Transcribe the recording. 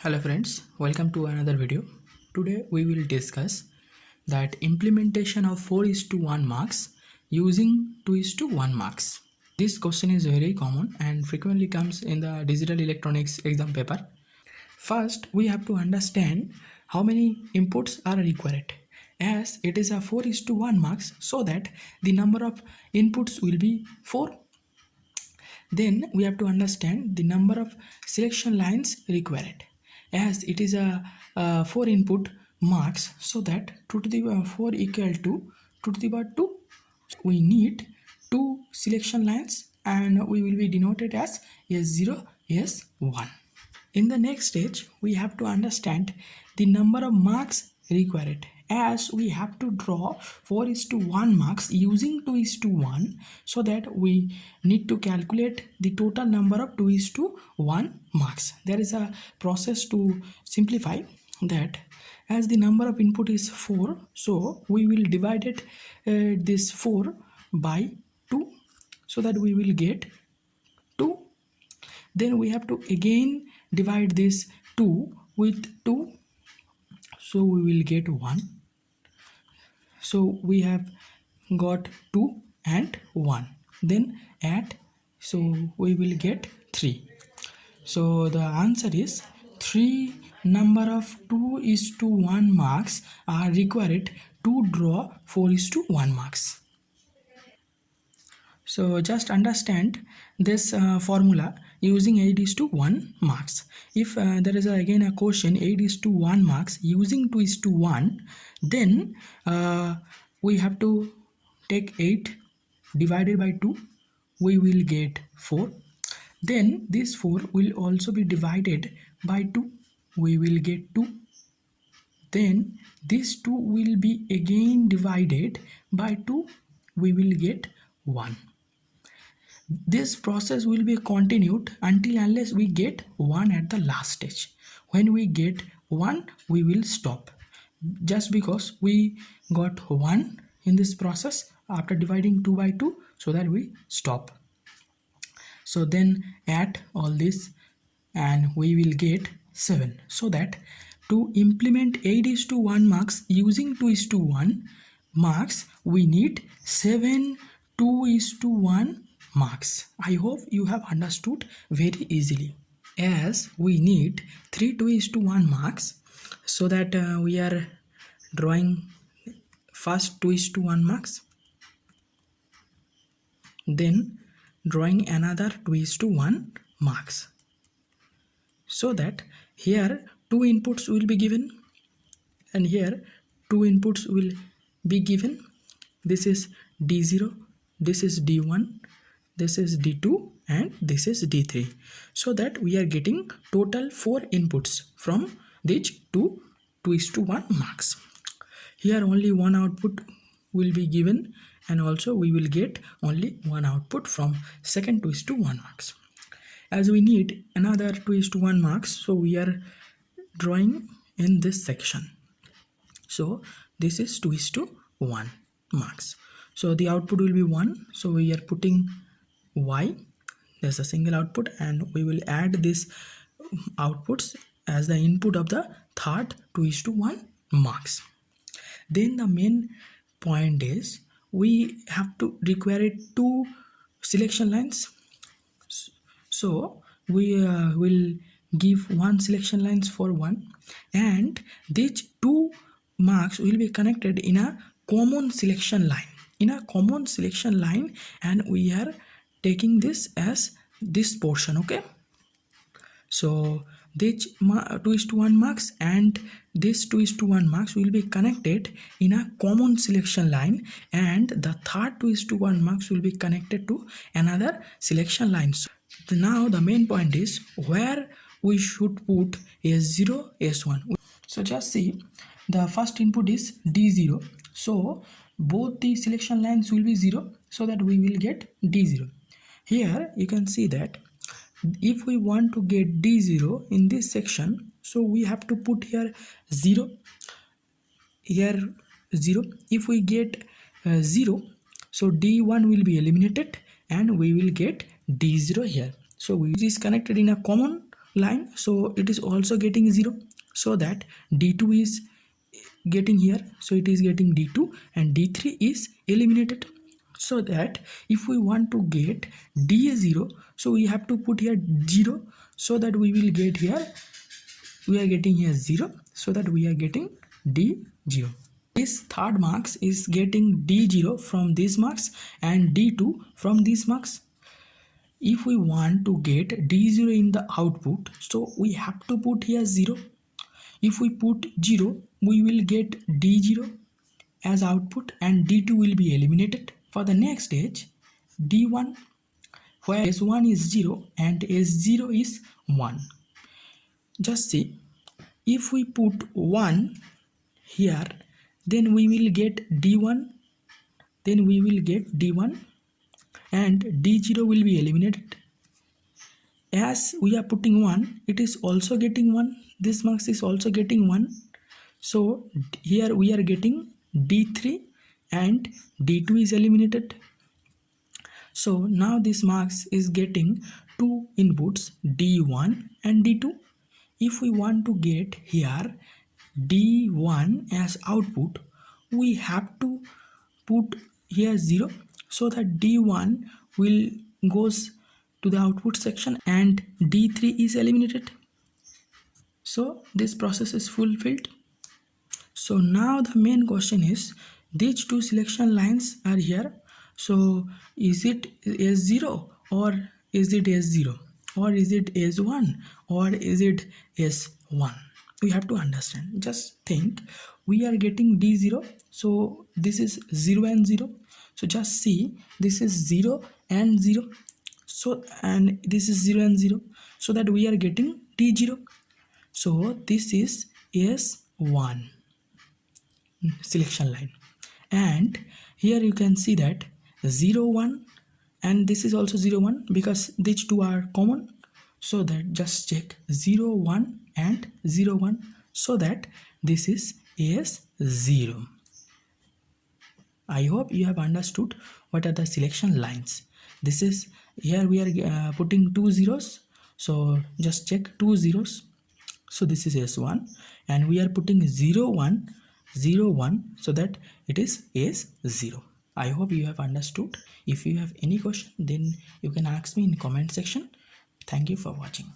Hello friends, welcome to another video. Today we will discuss that implementation of 4:1 marks using 2:1 marks. This question is very common and frequently comes in the digital electronics exam paper. First, we have to understand how many inputs are required, as it is a 4:1 marks, so that the number of inputs will be 4. Then we have to understand the number of selection lines required, as it is a 4 input marks, so that 2 to the 4 equal to 2 to the power 2. We need 2 selection lines and we will be denoted as S0, S1. In the next stage, we have to understand the number of marks required, as we have to draw 4:1 marks using 2:1, so that we need to calculate the total number of 2:1 marks. There is a process to simplify that, as the number of input is 4, so we will divide it this 4 by 2, so that we will get 2. Then we have to again divide this 2 with 2, so we will get 1. So we have got 2 and 1. Then add, so we will get 3. So the answer is 3 number of 2:1 marks are required to draw 4:1 marks. So just understand this formula using 8:1 marks. If there is again a question 8:1 marks using 2:1, then we have to take 8 divided by 2, we will get 4. Then this 4 will also be divided by 2, we will get 2. Then this 2 will be again divided by 2, we will get 1. This process will be continued until unless we get 1 at the last stage. When we get 1, we will stop, just because we got 1 in this process after dividing 2 by 2, so that we stop. So then add all this and we will get 7. So that to implement 8:1 marks using 2:1 marks, we need 7 2:1 marks. I hope you have understood very easily, as we need 3 2:1 marks, so that we are drawing first 2:1 marks, then drawing another 2:1 marks, so that here 2 inputs will be given and here 2 inputs will be given. This is D0, this is D1, this is D2 and this is D3, so that we are getting total 4 inputs from these 2 2:1 marks. Here only one output will be given, and also we will get only one output from second 2:1 marks. As we need another 2:1 marks, so we are drawing in this section. So this is 2:1 marks. So the output will be 1, so we are putting Y, there's a single output, and we will add these outputs as the input of the third 2:1 marks. Then the main point is we have to require 2 selection lines. So we will give 1 selection lines for 1, and these 2 marks will be connected in a common selection line. And we are taking this as this portion. Okay, so this 2:1 marks and this 2:1 marks will be connected in a common selection line, and the third 2:1 marks will be connected to another selection line. So now the main point is where we should put S0, S1. So just see, the first input is D0, so both the selection lines will be 0, so that we will get D0. Here you can see that if we want to get D0 in this section, so we have to put here 0, here 0. If we get 0, so D1 will be eliminated and we will get D0 here. So it is connected in a common line, so it is also getting 0, so that d2 is getting here, so it is getting d2 and d3 is eliminated. So that if we want to get d0, so we have to put here 0, so that we will get here, we are getting here 0, so that we are getting d0. This third MUX is getting d0 from this MUX and d2 from this MUX. If we want to get d0 in the output, so we have to put here 0. If we put 0, we will get d0 as output and d2 will be eliminated. For the next stage, d1, where s1 is 0 and s0 is 1. Just see, if we put 1 here, then we will get d1, then we will get d1 and d0 will be eliminated. As we are putting 1, it is also getting 1, this MUX is also getting 1, so here we are getting d3 and d2 is eliminated. So now this MUX is getting two inputs, d1 and d2. If we want to get here d1 as output, we have to put here 0, so that d1 will goes to the output section and d3 is eliminated. So this process is fulfilled. So now the main question is, these two selection lines are here, so is it S0 or is it S0, or is it S1 or is it S1? We have to understand. Just think, we are getting d0, so this is 0 and 0, so just see, this is 0 and 0, so and this is 0 and 0, so that we are getting d0, so this is S1 selection line. And here you can see that 0 1 and this is also 0 1, because these two are common, so that just check 0 1 and 0 1, so that this is S0. I hope you have understood what are the selection lines. This is, here we are putting two zeros, so just check two zeros, so this is S1, and we are putting 0 1 0 1, so that it is S0. I hope you have understood. If you have any question, then you can ask me in comment section. Thank you for watching.